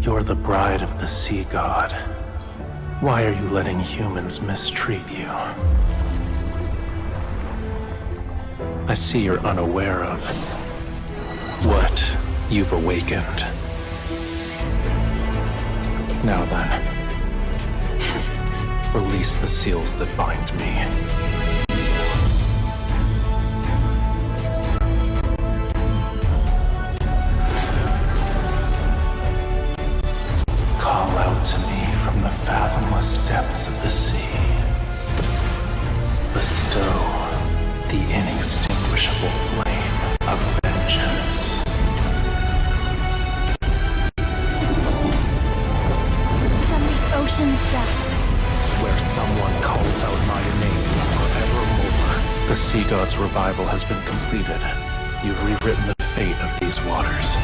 You're the bride of the sea god. Why are you letting humans mistreat you? I see you're unaware of what you've awakened. Now then, release the seals that bind me. Call out to me from the fathomless depths of the sea. Bestow the inextinguishable flame of vengeance. From the ocean's depths, Where someone calls out my name forevermore. The sea god's revival has been completed. You've rewritten the fate of these waters.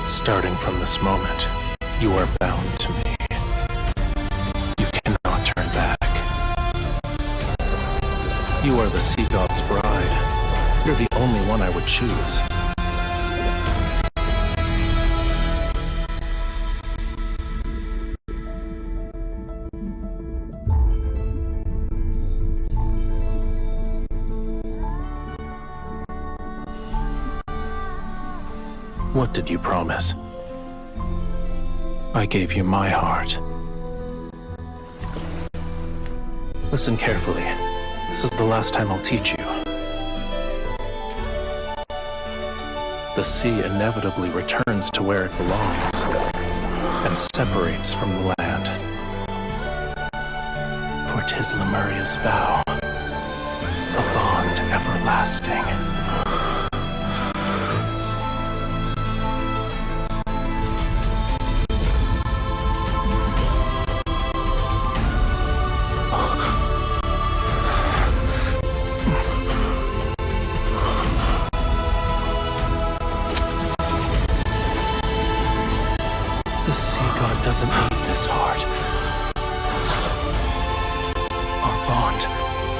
Starting from this moment, you are bound to me. You cannot turn back. You are the sea god's bride. You're the only one I would choose. What did you promise? I gave you my heart. Listen carefully. This is the last time I'll teach you. The sea inevitably returns to where it belongs and separates from the land. For 'tis Lemuria's vow, a bond everlasting. Doesn't need this heart. Our bond,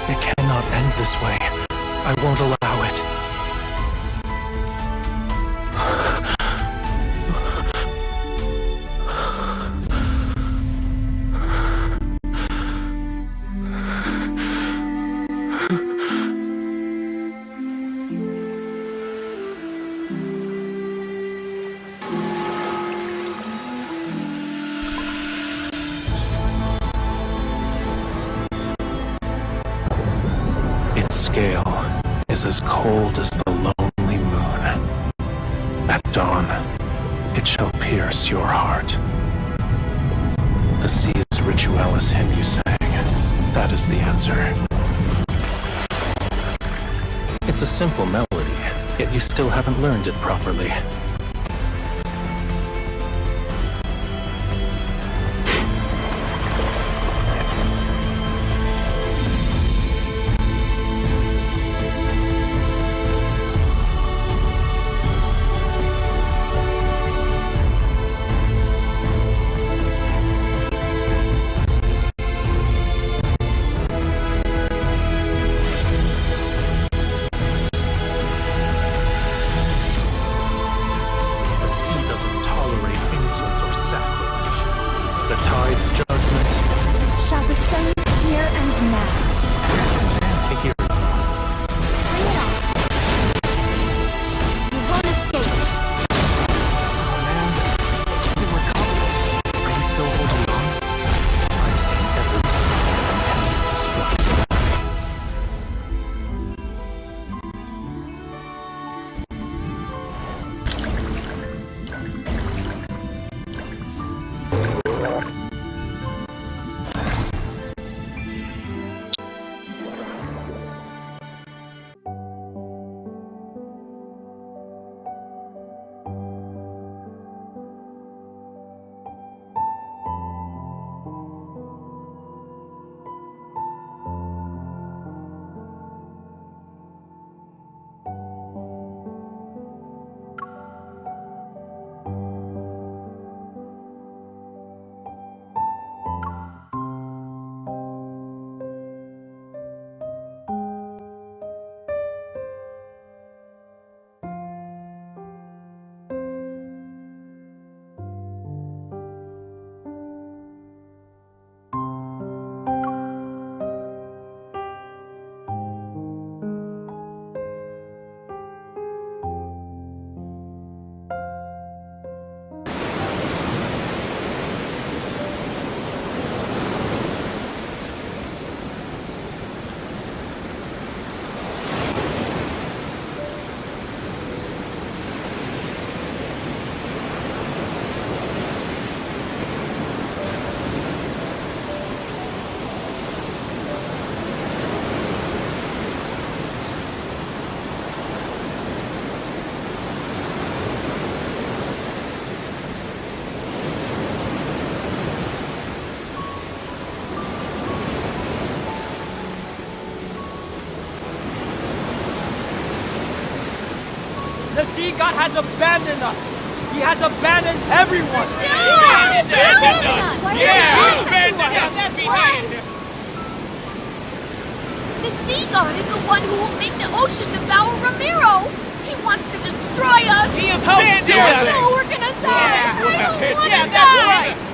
it cannot end this way. I won't allow it. Scale is as cold as the lonely moon. At dawn, it shall pierce your heart. The sea's ritualis hymn you sang, that is the answer. It's a simple melody, yet you still haven't learned it properly. sea god has abandoned us! He has abandoned everyone! Yeah! Abandoned us! That's behind him. The sea god is the one who will make the ocean devour Ramiro! He wants to destroy us! He abandoned us! Oh, we're gonna die! I don't wanna Yeah, die! that's right!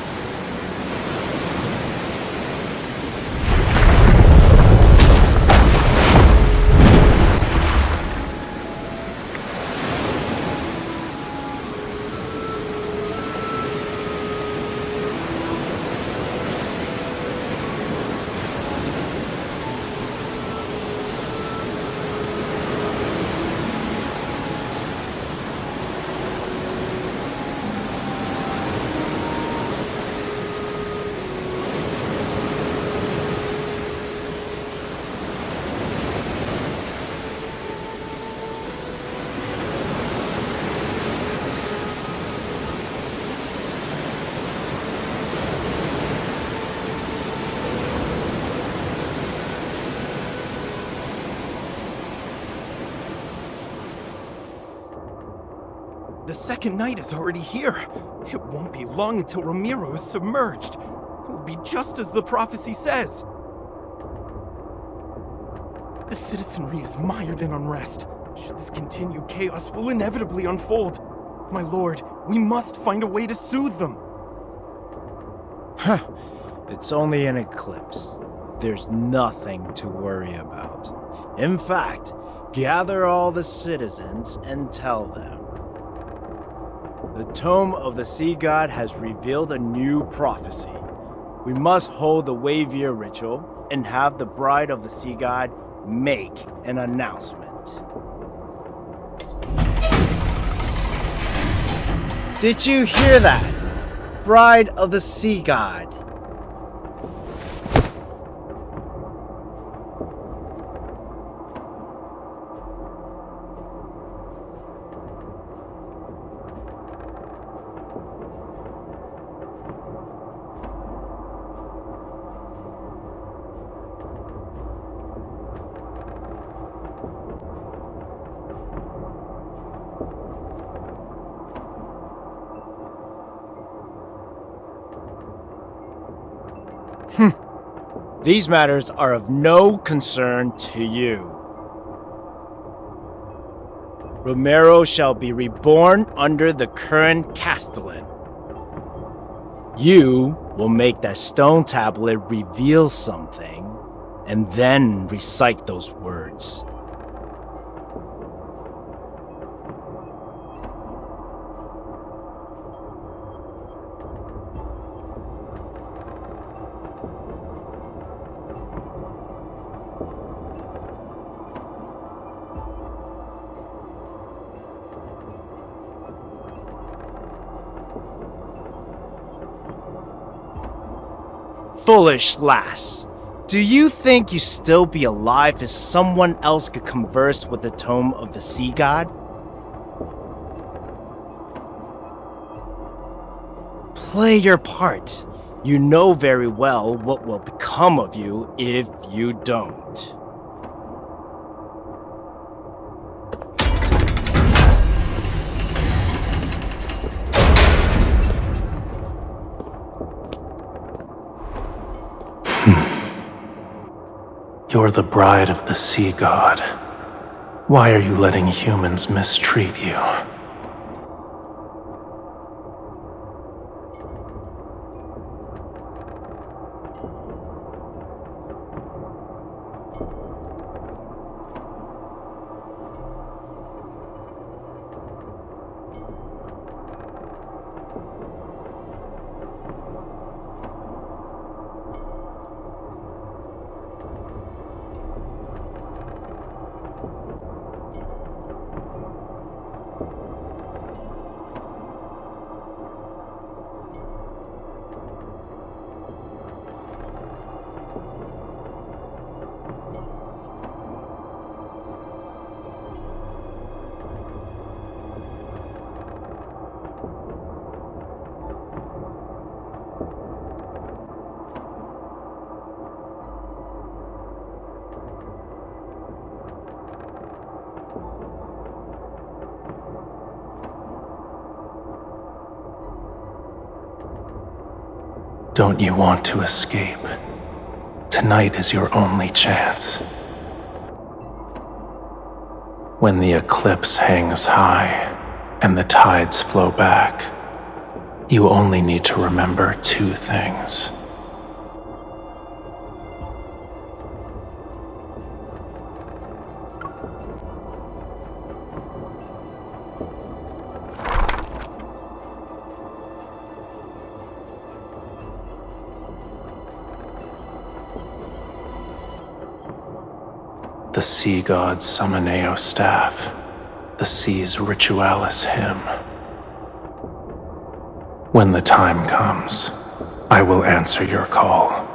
The second night is already here. It won't be long until Romiro is submerged. It will be just as the prophecy says. The citizenry is mired in unrest. Should this continue, chaos will inevitably unfold. My lord, we must find a way to soothe them. It's only an eclipse. There's nothing to worry about. In fact, gather all the citizens and tell them. The Tome of the Sea God has revealed a new prophecy. We must hold the Wavier ritual and have the Bride of the Sea God make an announcement. Did you hear that? Bride of the Sea God. These matters are of no concern to you. ROMIRRO shall be reborn under the current Castellan. You will make that stone tablet reveal something, and then recite those words. Foolish lass. Do you think you still be alive if someone else could converse with the Tome of the Sea God? Play your part. You know very well what will become of you if you don't. You're the bride of the sea god. Why are you letting humans mistreat you? Don't you want to escape? Tonight is your only chance. When the eclipse hangs high and the tides flow back, you only need to remember two things. The sea god's Summoneo staff, the sea's Ritualis hymn. When the time comes, I will answer your call.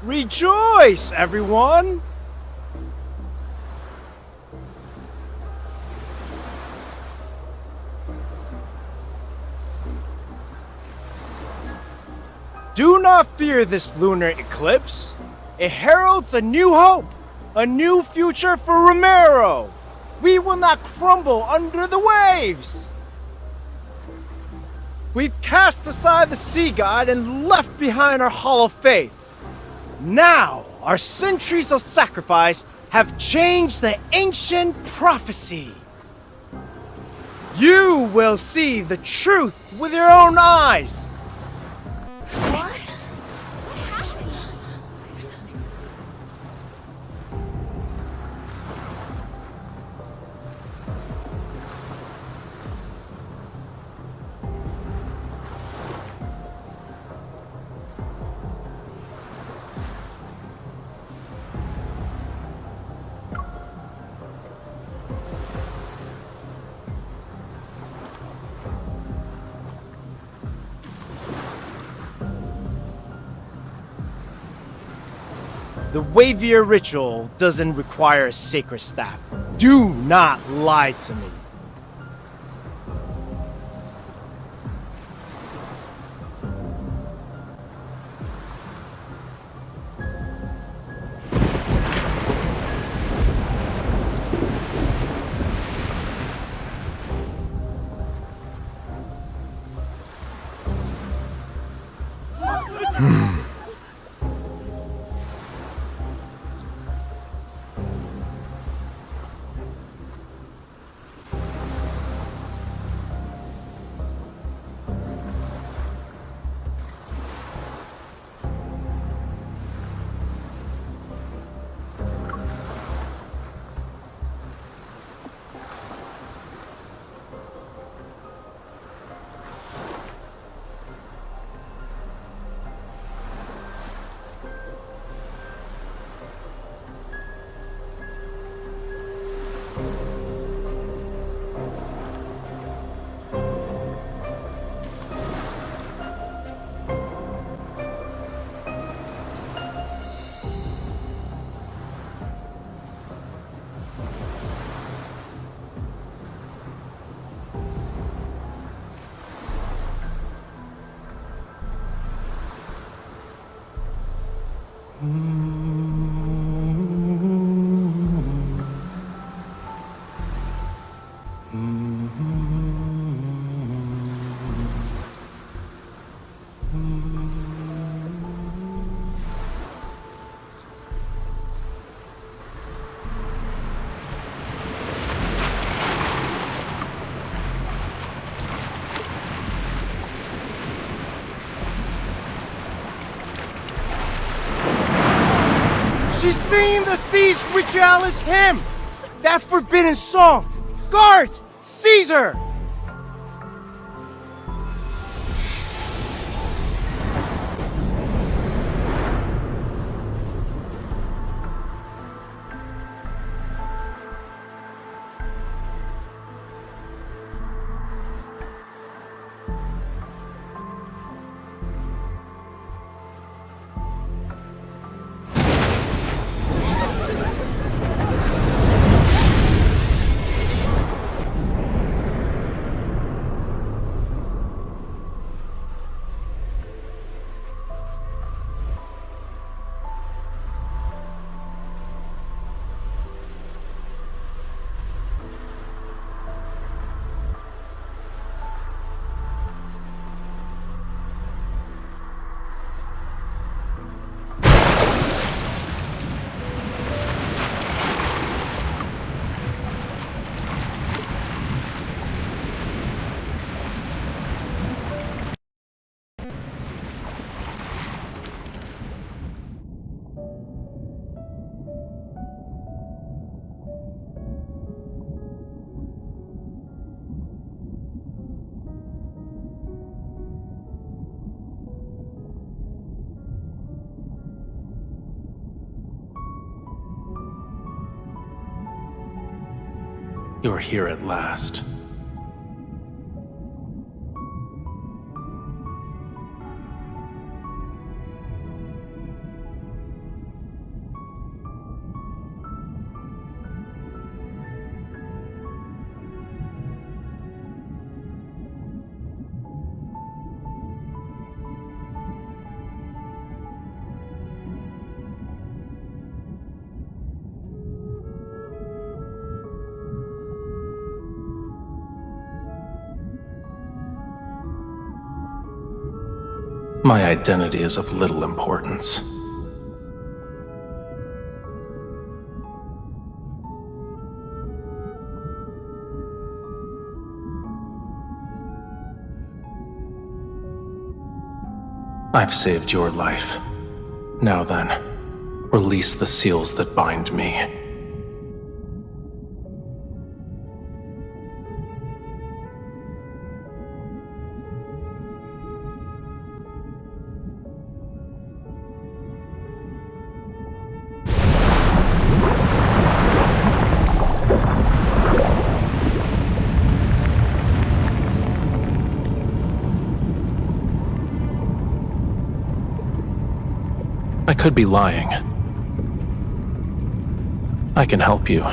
Rejoice, everyone! Do not fear this lunar eclipse. It heralds a new hope, a new future for ROMIRRO. We will not crumble under the waves. We've cast aside the sea god and left behind our hollow faith. Now, our centuries of sacrifice have changed the ancient prophecy. You will see the truth with your own eyes. The Wavier ritual doesn't require a sacred staff. Do not lie to me. singing the Seas Ritualis hymn! That forbidden song! Guards! Caesar! You're here at last. My identity is of little importance. I've saved your life. Now then, release the seals that bind me. I could be lying. I can help you,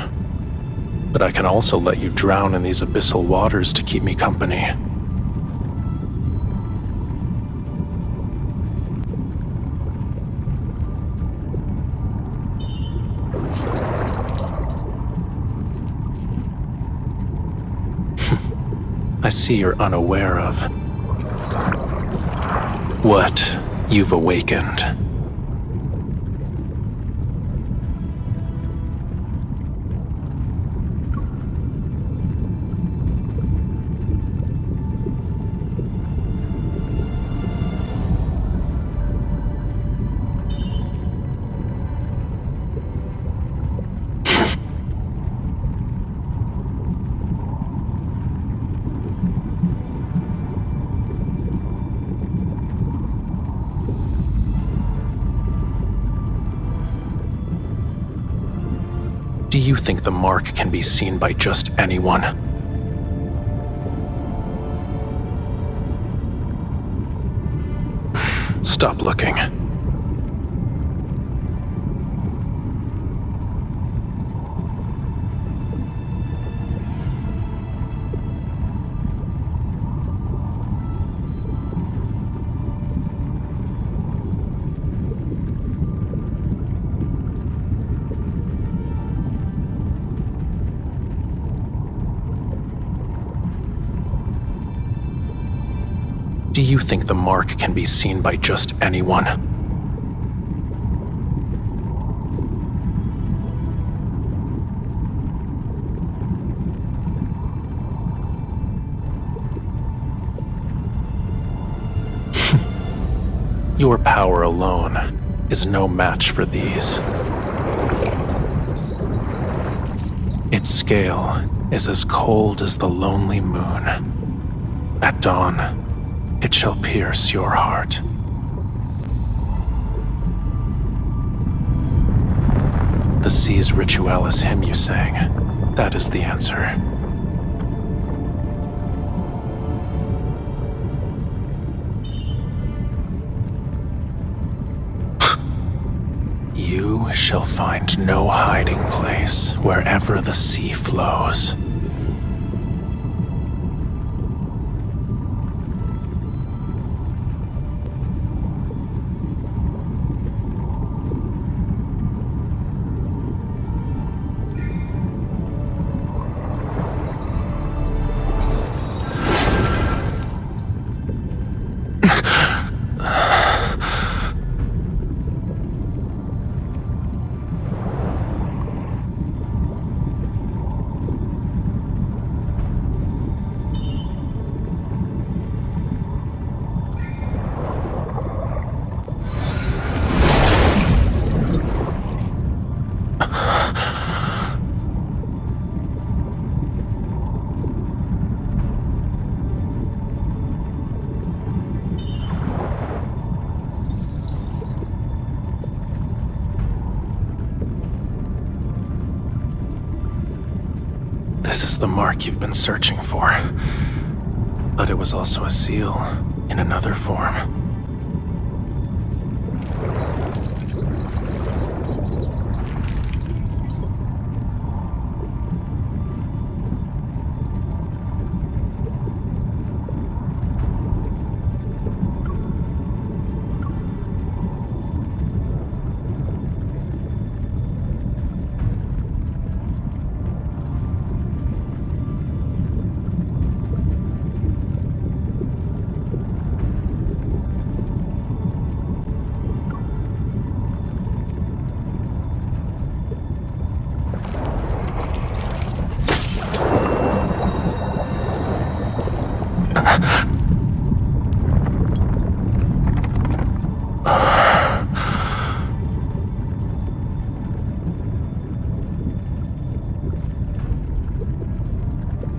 but I can also let you drown in these abyssal waters to keep me company. I see you're unaware of what you've awakened. Do you think the mark can be seen by just anyone? Stop looking. Do you think the mark can be seen by just anyone? Your power alone is no match for these. Its scale is as cold as the lonely moon. At dawn, it shall pierce your heart. The sea's ritualis hymn you sang, that is the answer. You shall find no hiding place wherever the sea flows. This is the mark you've been searching for. But it was also a seal in another form.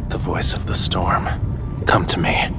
The voice of the storm. Come to me.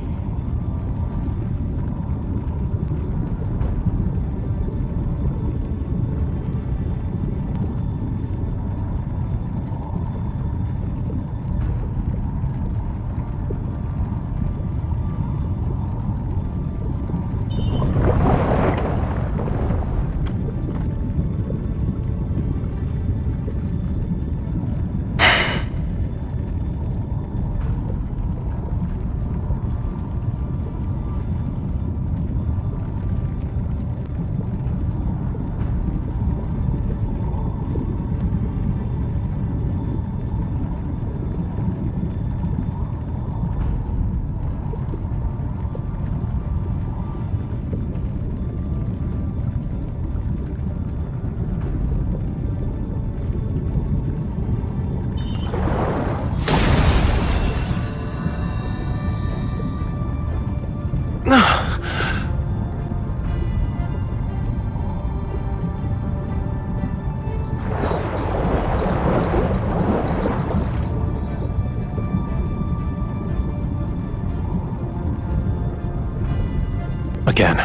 Again.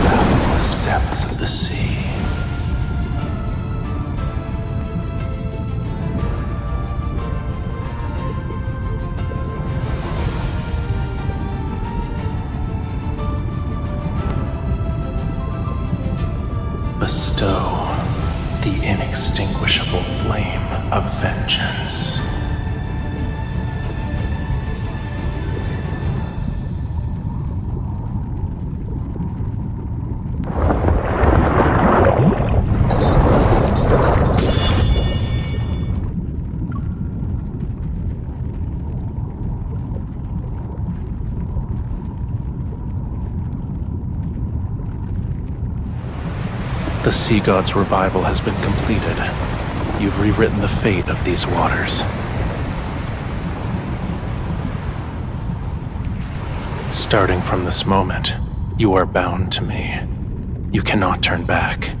Fathomless depths of the sea. Bestow the inextinguishable flame of vengeance. The sea god's revival has been completed. You've rewritten the fate of these waters. Starting from this moment, you are bound to me. You cannot turn back.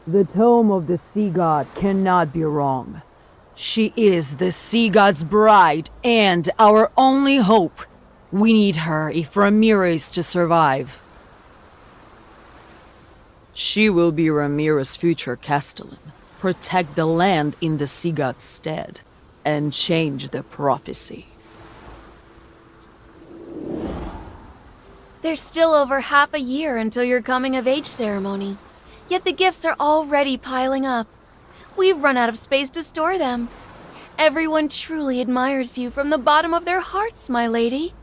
The tome of the sea god cannot be wrong. She is the sea god's bride and our only hope. We need her if ROMIRRO is to survive. She will be ROMIRRO's future castellan, protect the land in the sea god's stead, and change the prophecy. There's still over half a year until your coming-of-age ceremony. Yet the gifts are already piling up. We've run out of space to store them. Everyone truly admires you from the bottom of their hearts, my lady.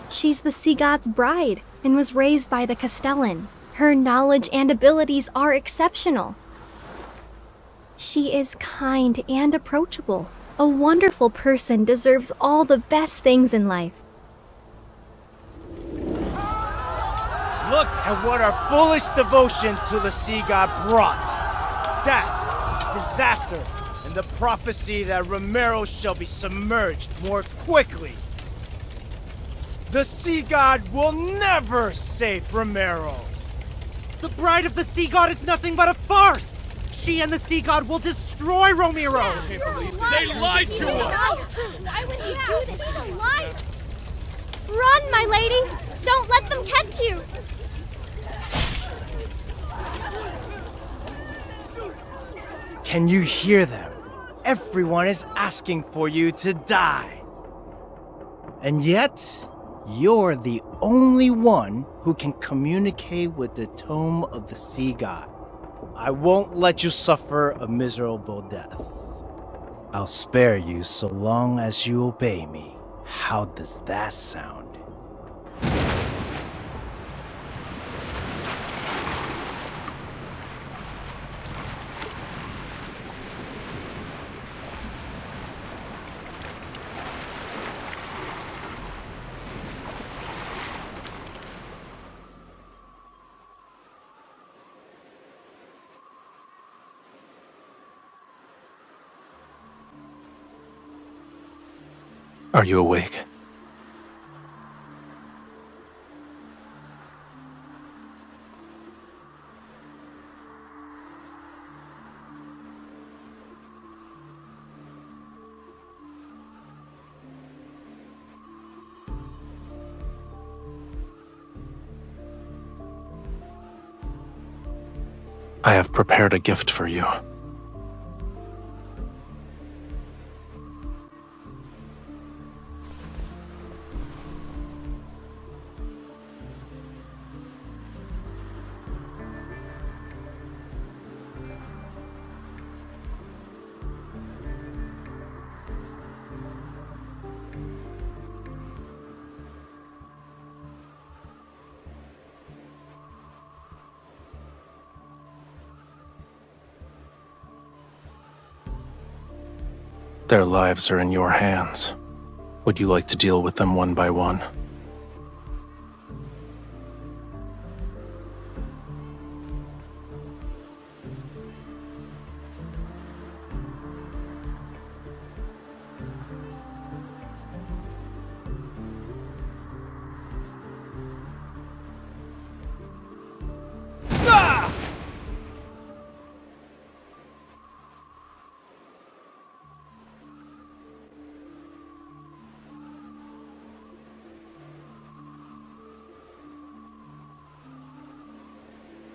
She's the sea god's bride and was raised by the Castellan. Her knowledge and abilities are exceptional. She is kind and approachable. A wonderful person deserves all the best things in life. Look at what our foolish devotion to the sea god brought. Death, disaster, and the prophecy that ROMIRRO shall be submerged more quickly. The sea god will never save ROMIRRO. The bride of the sea god is nothing but a farce! She and the sea god will destroy ROMIRRO! They lied to us! Why would you do this? He's a liar! Run, my lady! Don't let them catch you! Can you hear them? Everyone is asking for you to die. And yet, you're the only one who can communicate with the tome of the sea god. I won't let you suffer a miserable death. I'll spare you so long as you obey me. How does that sound? Are you awake? I have prepared a gift for you. Their lives are in your hands. Would you like to deal with them one by one?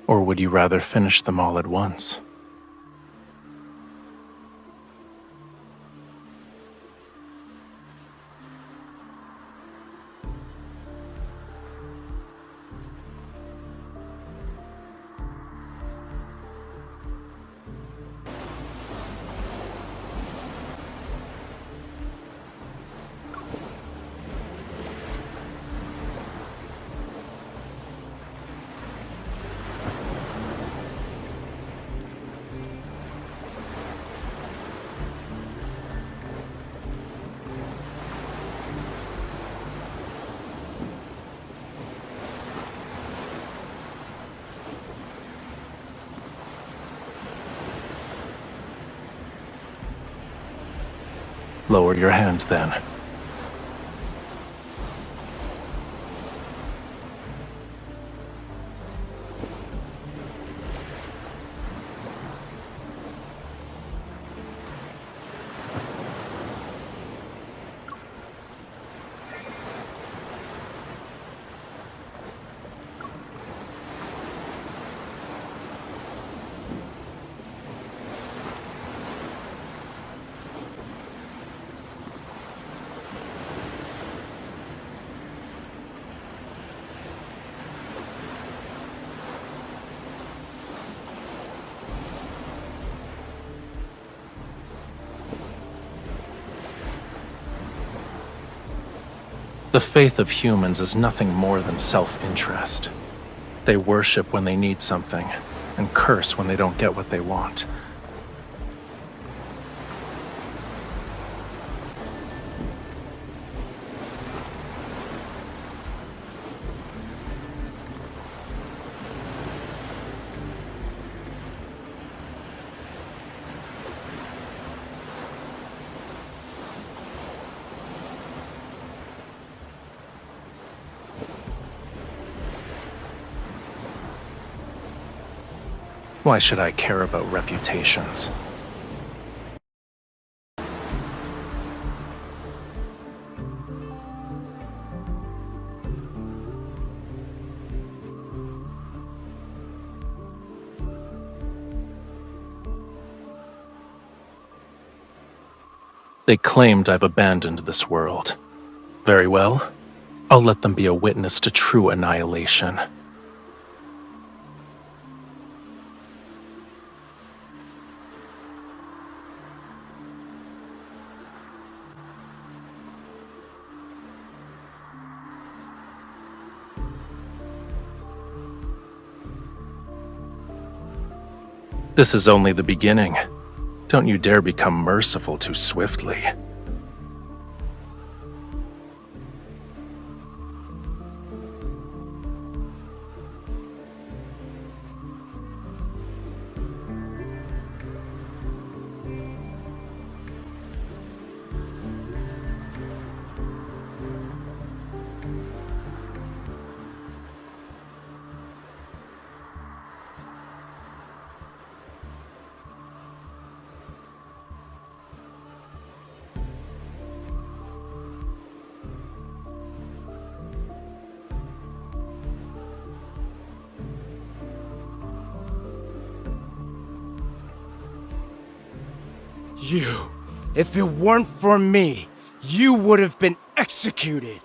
Or would you rather finish them all at once? Lower your hand, then. The faith of humans is nothing more than self-interest. They worship when they need something, and curse when they don't get what they want. Why should I care about reputations? They claimed I've abandoned this world. Very well. I'll let them be a witness to true annihilation. This is only the beginning. Don't you dare become merciful too swiftly. You, if it weren't for me, you would have been executed.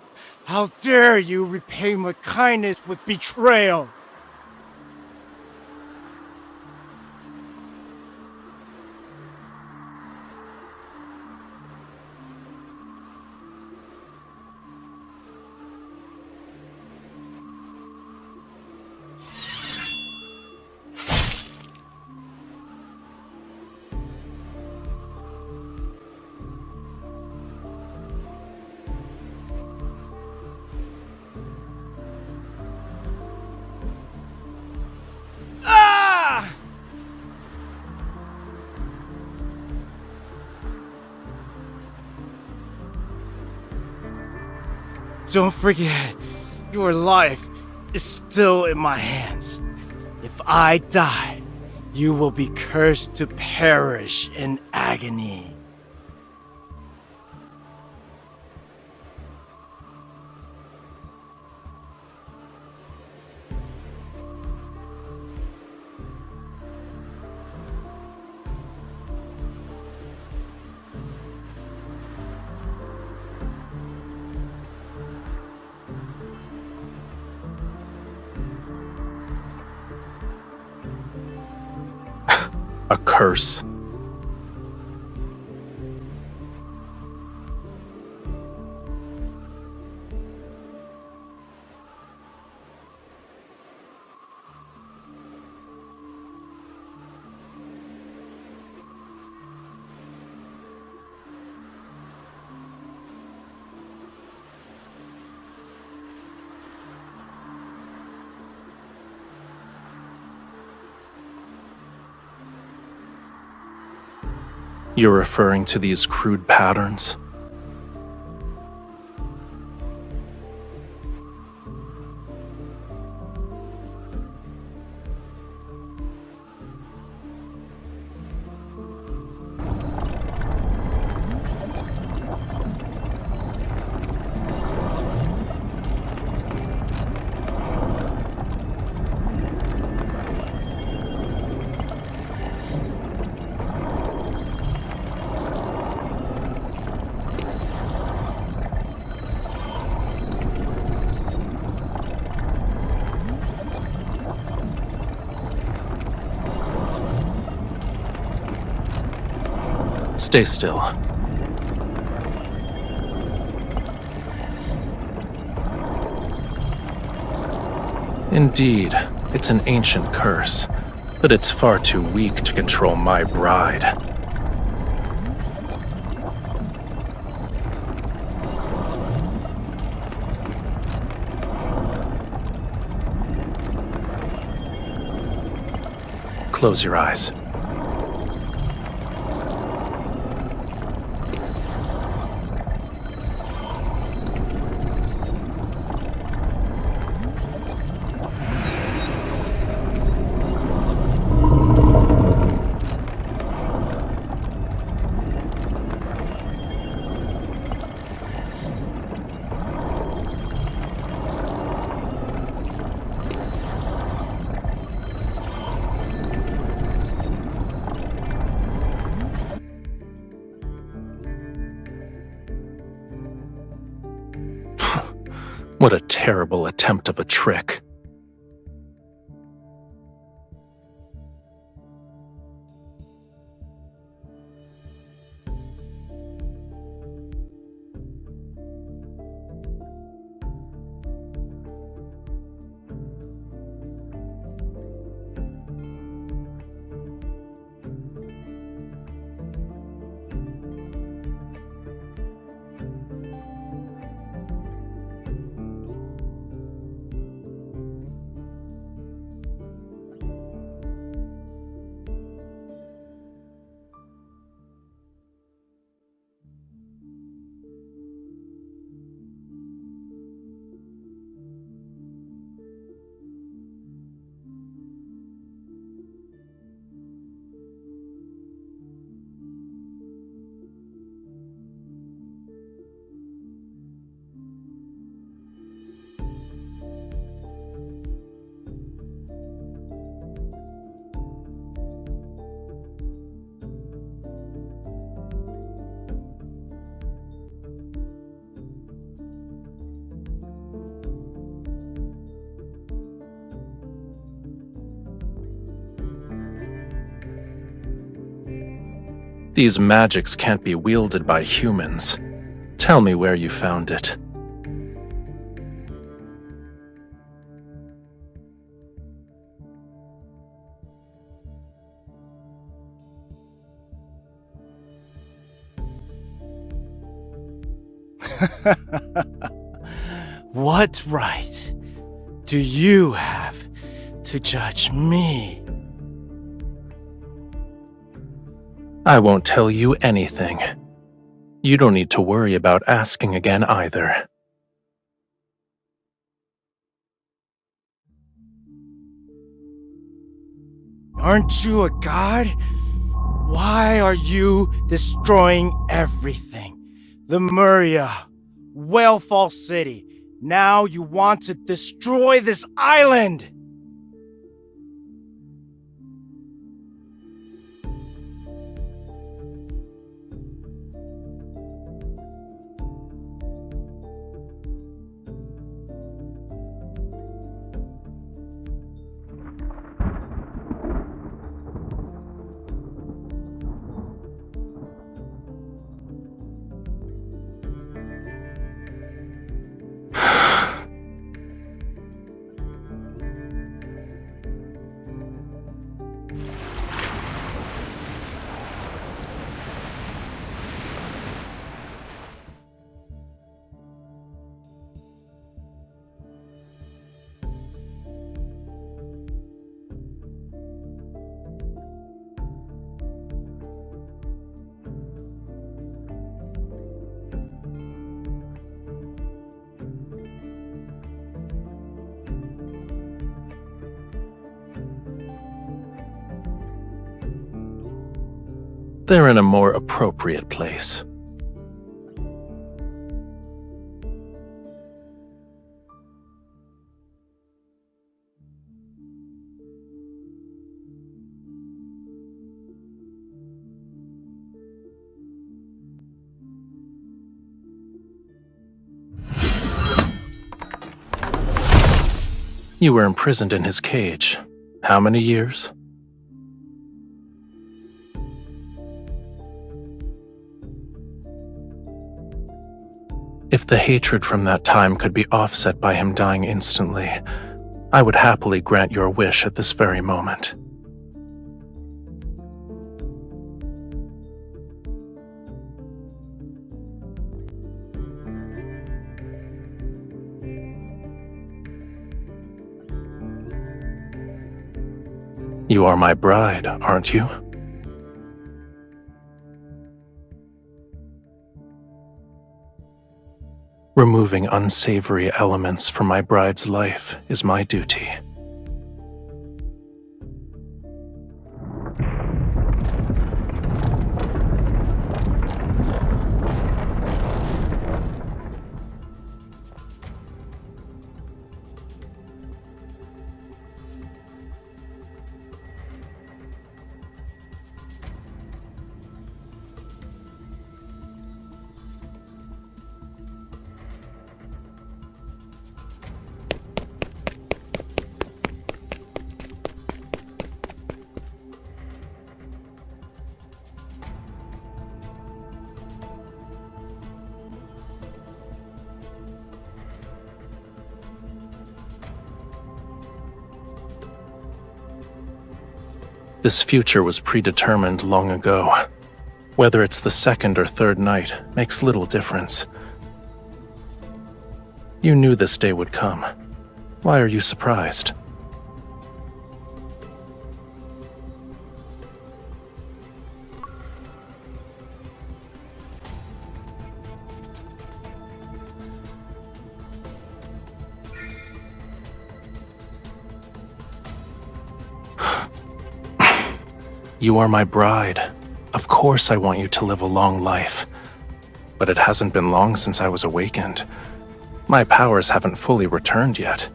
How dare you repay my kindness with betrayal? Don't forget, your life is still in my hands. If I die, you will be cursed to perish in agony. A curse. You're referring to these crude patterns? Stay still. Indeed, it's an ancient curse, but it's far too weak to control my bride. Close your eyes. What a terrible attempt of a trick. These magics can't be wielded by humans. Tell me where you found it. What right do you have to judge me? I won't tell you anything. You don't need to worry about asking again either. Aren't you a god? Why are you destroying everything? The Muria, Whalefall City. Now you want to destroy this island! They're in a more appropriate place. You were imprisoned in his cage. How many years? If the hatred from that time could be offset by him dying instantly, I would happily grant your wish at this very moment. You are my bride, aren't you? Removing unsavory elements from my bride's life is my duty. This future was predetermined long ago. Whether it's the second or third night makes little difference. You knew this day would come. Why are you surprised? You are my bride. Of course I want you to live a long life. But it hasn't been long since I was awakened. My powers haven't fully returned yet.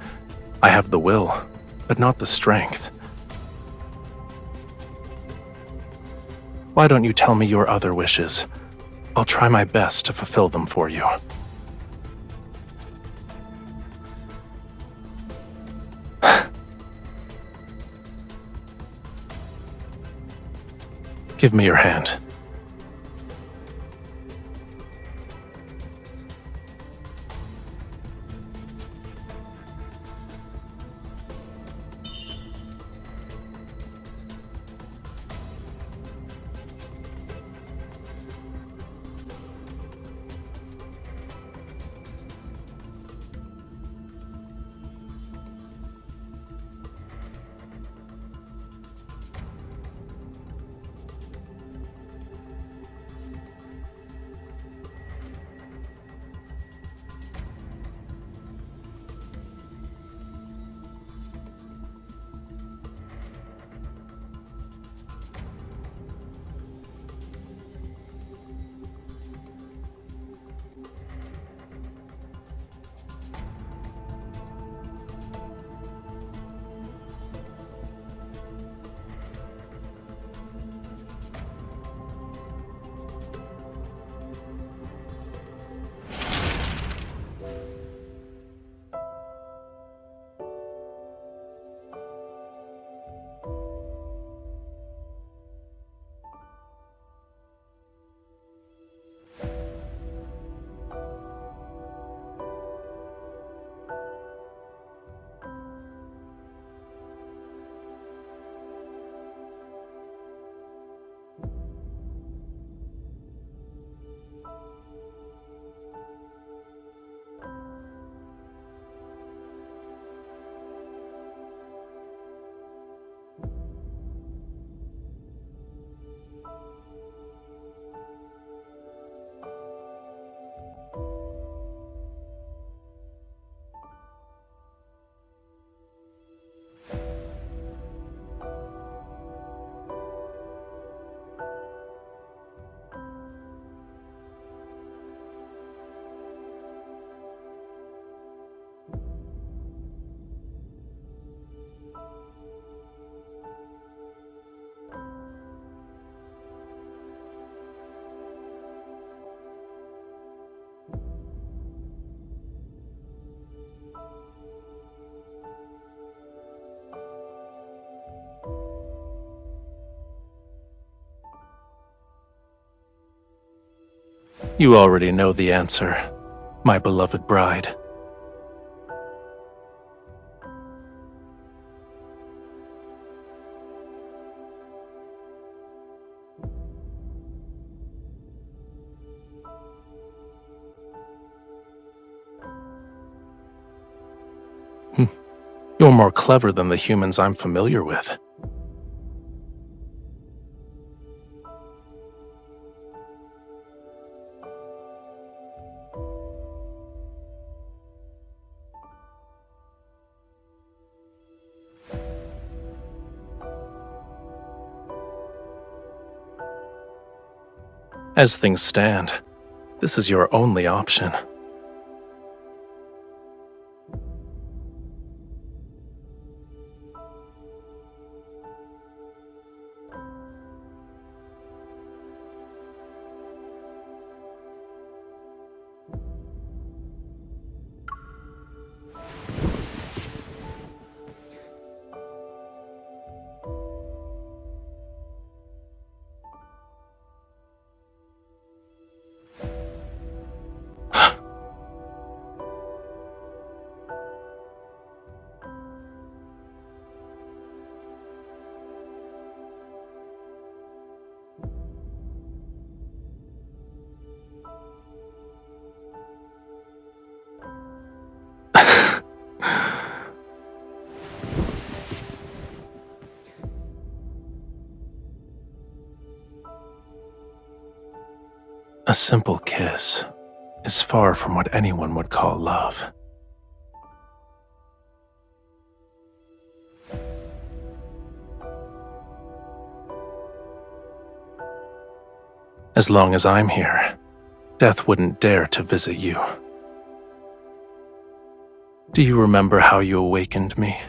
I have the will, but not the strength. Why don't you tell me your other wishes? I'll try my best to fulfill them for you. Give me your hand. You already know the answer, my beloved bride. You're more clever than the humans I'm familiar with. As things stand, this is your only option. A simple kiss is far from what anyone would call love. As long as I'm here, death wouldn't dare to visit you. Do you remember how you awakened me?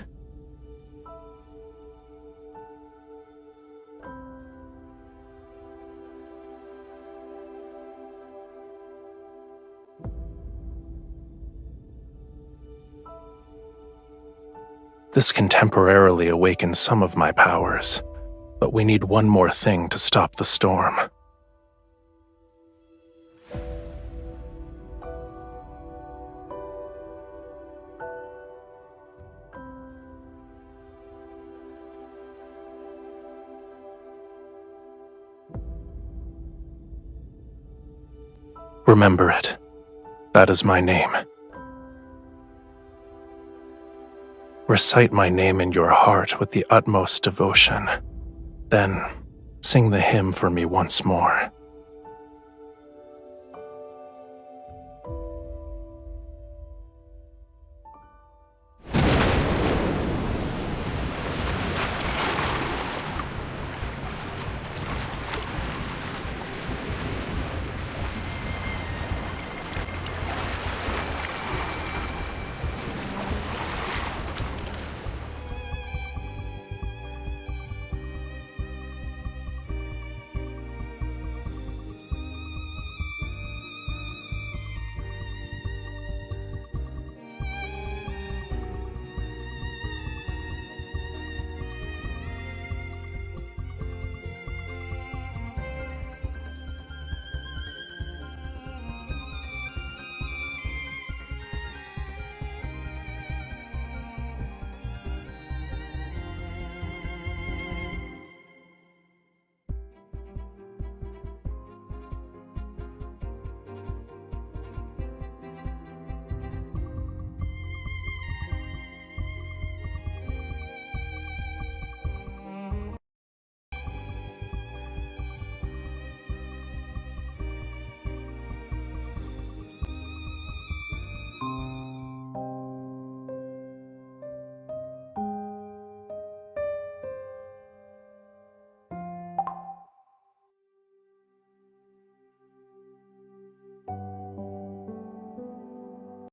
This can temporarily awaken some of my powers, but we need one more thing to stop the storm. Remember it. That is my name. Recite my name in your heart with the utmost devotion. Then, sing the hymn for me once more.